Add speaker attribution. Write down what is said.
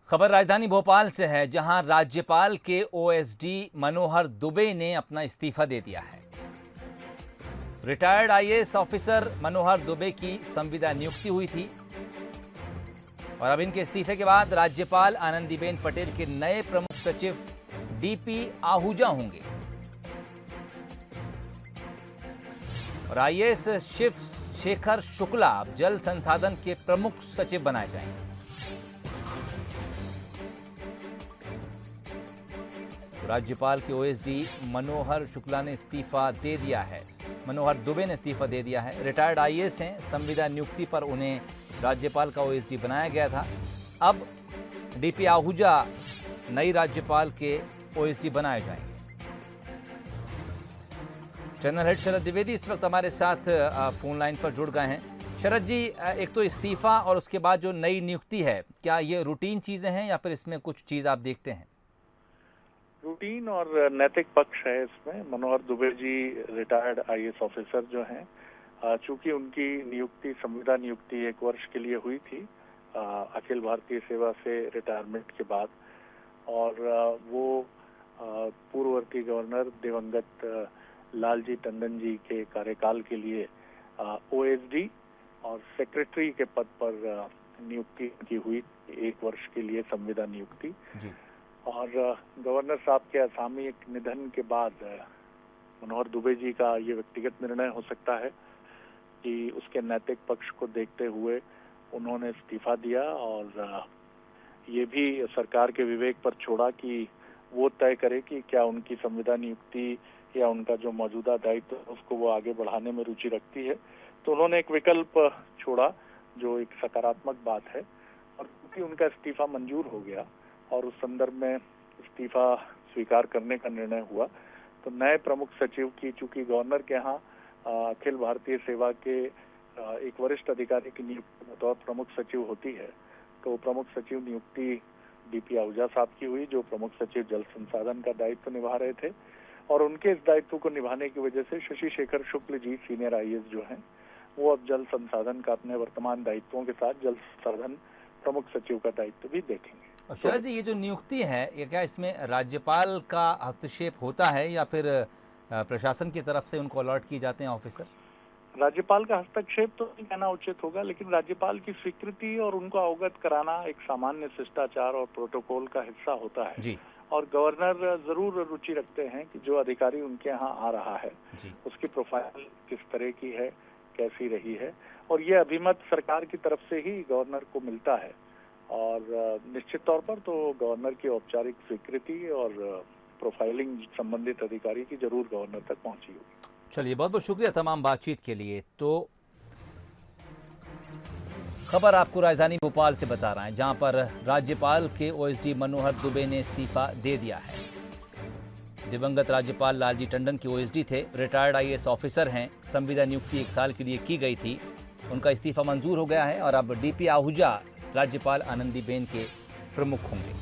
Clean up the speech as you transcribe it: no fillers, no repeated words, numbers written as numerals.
Speaker 1: खबर राजधानी भोपाल से है, जहां राज्यपाल के ओएसडी मनोहर दुबे ने अपना इस्तीफा दे दिया है। Retired IAS officer Manohar Dubey की संविदा नियुक्ति हुई थी और अब इनके इस्तीफे के बाद राज्यपाल आनंदीबेन पटेल के नए प्रमुख सचिव डीपी आहूजा होंगे और आईएएस शिव शेखर शुक्ला अब जल संसाधन के प्रमुख सचिव बनाए जाएंगे। राज्यपाल के ओएसडी मनोहर शुक्ला ने इस्तीफा दे दिया है। मनोहर दुबे ने इस्तीफा दे दिया है। रिटायर्ड आईएएस हैं, संविदा नियुक्ति पर उन्हें राज्यपाल का ओएसडी बनाया गया था। अब डीपी आहूजा नई राज्यपाल के ओएसडी बनाए जाएंगे। चैनल हेड शरद द्विवेदी इस वक्त हमारे साथ फोन लाइन पर जुड़ गए हैं। शरद जी, एक तो इस्तीफा और उसके बाद जो नई नियुक्ति है, क्या ये रूटीन चीजें हैं या फिर इसमें कुछ चीज आप देखते हैं?
Speaker 2: रूटीन और नैतिक पक्ष है इसमें। Manohar Dubey ji retired IAS officer जो हैं, चूंकि उनकी नियुक्ति संविदा नियुक्ति 1 वर्ष के लिए हुई थी अखिल भारतीय सेवा से रिटायरमेंट के बाद, और वो पूर्ववर्ती गवर्नर दिवंगत लालजी टंडन जी के कार्यकाल के लिए ओएसडी और सेक्रेटरी के पद पर नियुक्ति की हुई 1 वर्ष के लिए संविदा नियुक्ति
Speaker 1: जी।
Speaker 2: और गवर्नर साहब के असामयिक निधन के बाद मनोहर दुबे जी का ये व्यक्तिगत निर्णय हो सकता है कि उसके नैतिक पक्ष को देखते हुए उन्होंने इस्तीफा दिया और ये भी सरकार के विवेक पर छोड़ा कि वो तय करे कि क्या उनकी संविदा नियुक्ति या उनका जो मौजूदा दायित्व उसको वो आगे बढ़ाने में रुचि रखती है। तो उन्होंने एक विकल्प छोड़ा जो एक सकारात्मक बात है, और क्योंकि उनका इस्तीफा मंजूर हो गया और उस संदर्भ में इस्तीफा स्वीकार करने का निर्णय हुआ, तो नए प्रमुख सचिव की, चूंकि गवर्नर के यहाँ अखिल भारतीय सेवा के एक वरिष्ठ अधिकारी की नियुक्ति बतौर प्रमुख सचिव होती है, तो प्रमुख सचिव नियुक्ति डीपी आहूजा साहब की हुई, जो प्रमुख सचिव जल संसाधन का दायित्व निभा रहे थे। और उनके इस दायित्व को निभाने की वजह से शशि शेखर शुक्ल जी सीनियर आईएएस जो हैं, वो अब जल संसाधन का अपने वर्तमान दायित्वों के साथ जल संसाधन प्रमुख सचिव का दायित्व भी देखेंगे।
Speaker 1: और शरद जी, ये जो नियुक्ति है, ये क्या इसमें राज्यपाल का हस्तक्षेप होता है या फिर प्रशासन की तरफ से उनको अलॉट किए जाते हैं ऑफिसर?
Speaker 2: राज्यपाल का हस्तक्षेप तो नहीं कहना उचित होगा, लेकिन राज्यपाल की स्वीकृति और उनको अवगत कराना एक सामान्य शिष्टाचार और प्रोटोकॉल का हिस्सा होता है
Speaker 1: जी।
Speaker 2: और गवर्नर जरूर रुचि रखते हैं कि जो अधिकारी उनके यहाँ आ रहा है
Speaker 1: जी।
Speaker 2: उसकी प्रोफाइल किस तरह की है, कैसी रही है, और ये अभिमत सरकार की तरफ से ही गवर्नर को मिलता है। और निश्चित तौर पर तो गवर्नर की औपचारिक स्वीकृति और प्रोफाइलिंग संबंधित अधिकारी की जरूर गवर्नर तक पहुंची होगी।
Speaker 1: चलिए, बहुत बहुत शुक्रिया तमाम बातचीत के लिए। तो खबर आपको राजधानी भोपाल से बता रहा है, जहां पर राज्यपाल के ओएसडी मनोहर दुबे ने इस्तीफा दे दिया है। दिवंगत राज्यपाल लालजी टंडन के ओएसडी थे, रिटायर्ड आईएएस ऑफिसर हैं, संविदा नियुक्ति 1 साल के लिए की गई थी, उनका इस्तीफा मंजूर हो गया है और अब डीपी आहूजा राज्यपाल आनंदीबेन के प्रमुख होंगे।